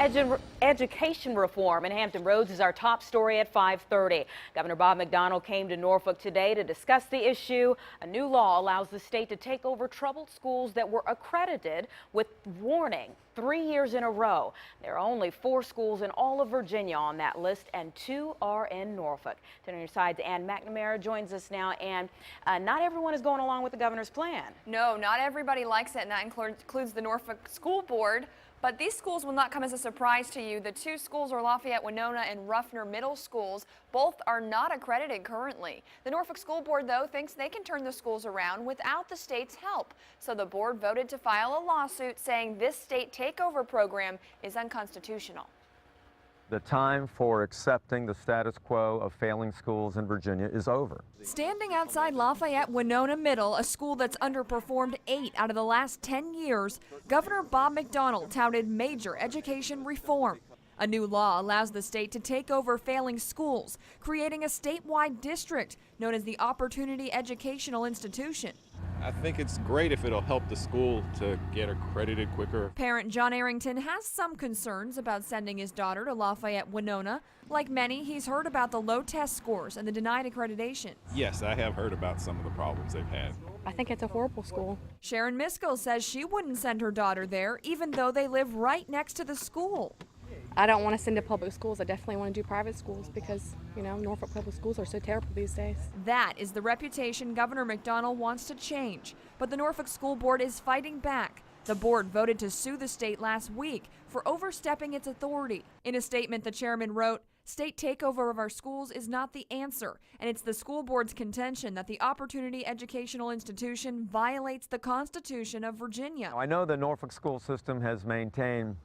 Education reform in Hampton Roads is our top story at 5:30. Governor Bob McDonnell came to Norfolk today to discuss the issue. A new law allows the state to take over troubled schools that were accredited with warning 3 years in a row. There are only 4 schools in all of Virginia on that list, and 2 are in Norfolk. 10 on your side's Ann McNamara joins us now. And not everyone is going along with the governor's plan. No, not everybody likes it, and that includes the Norfolk School Board. But these schools will not come as a surprise to you. The 2 schools are Lafayette, Winona, and Ruffner Middle Schools. Both are not accredited currently. The Norfolk School Board, though, thinks they can turn the schools around without the state's help. So the board voted to file a lawsuit saying this state takeover program is unconstitutional. The time for accepting the status quo of failing schools in Virginia is over. Standing outside Lafayette Winona Middle, a school that's underperformed 8 out of the last 10 years, Governor Bob McDonnell touted major education reform. A new law allows the state to take over failing schools, creating a statewide district known as the Opportunity Educational Institution. I think it's great if it'll help the school to get accredited quicker. Parent John Arrington has some concerns about sending his daughter to Lafayette Winona. Like many, he's heard about the low test scores and the denied accreditation. Yes, I have heard about some of the problems they've had. I think it's a horrible school. Sharon Miskell says she wouldn't send her daughter there, even though they live right next to the school. I don't want to send to public schools. I definitely want to do private schools because, Norfolk public schools are so terrible these days. That is the reputation Governor McDonnell wants to change. But the Norfolk School Board is fighting back. The board voted to sue the state last week for overstepping its authority. In a statement, the chairman wrote, "State takeover of our schools is not the answer, and it's the school board's contention that the Opportunity Educational Institution violates the Constitution of Virginia." I know the Norfolk school system has maintained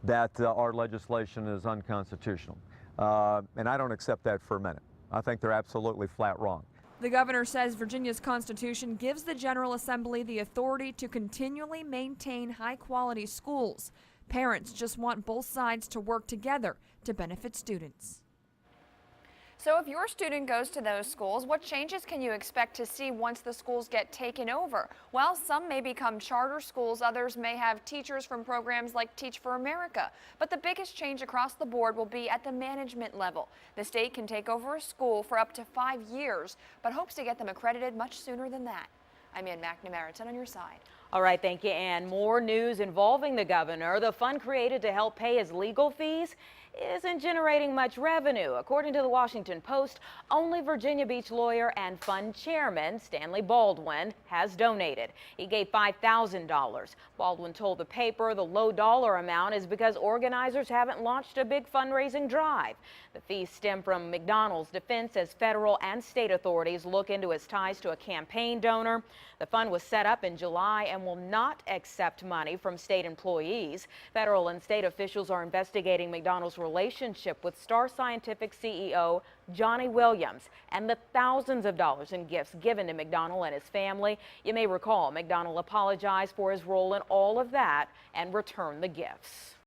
that our legislation is unconstitutional, and I don't accept that for a minute. I think they're absolutely flat wrong. The governor says Virginia's Constitution gives the General Assembly the authority to continually maintain high-quality schools. Parents just want both sides to work together to benefit students. So if your student goes to those schools, what changes can you expect to see once the schools get taken over? Well, some may become charter schools, others may have teachers from programs like Teach for America. But the biggest change across the board will be at the management level. The state can take over a school for up to 5 years, but hopes to get them accredited much sooner than that. I'm Ann McNamara, 10 on your side. All right, thank you, Ann. More news involving the governor. The fund created to help pay his legal fees isn't generating much revenue. According to the Washington Post, only Virginia Beach lawyer and fund chairman Stanley Baldwin has donated. He gave $5,000. Baldwin told the paper the low dollar amount is because organizers haven't launched a big fundraising drive. The fees stem from McDonnell's defense as federal and state authorities look into his ties to a campaign donor. The fund was set up in July and will not accept money from state employees. Federal and state officials are investigating McDonnell's relationship with Star Scientific CEO Johnny Williams and the thousands of dollars in gifts given to McDonnell and his family. You may recall McDonnell apologized for his role in all of that and returned the gifts.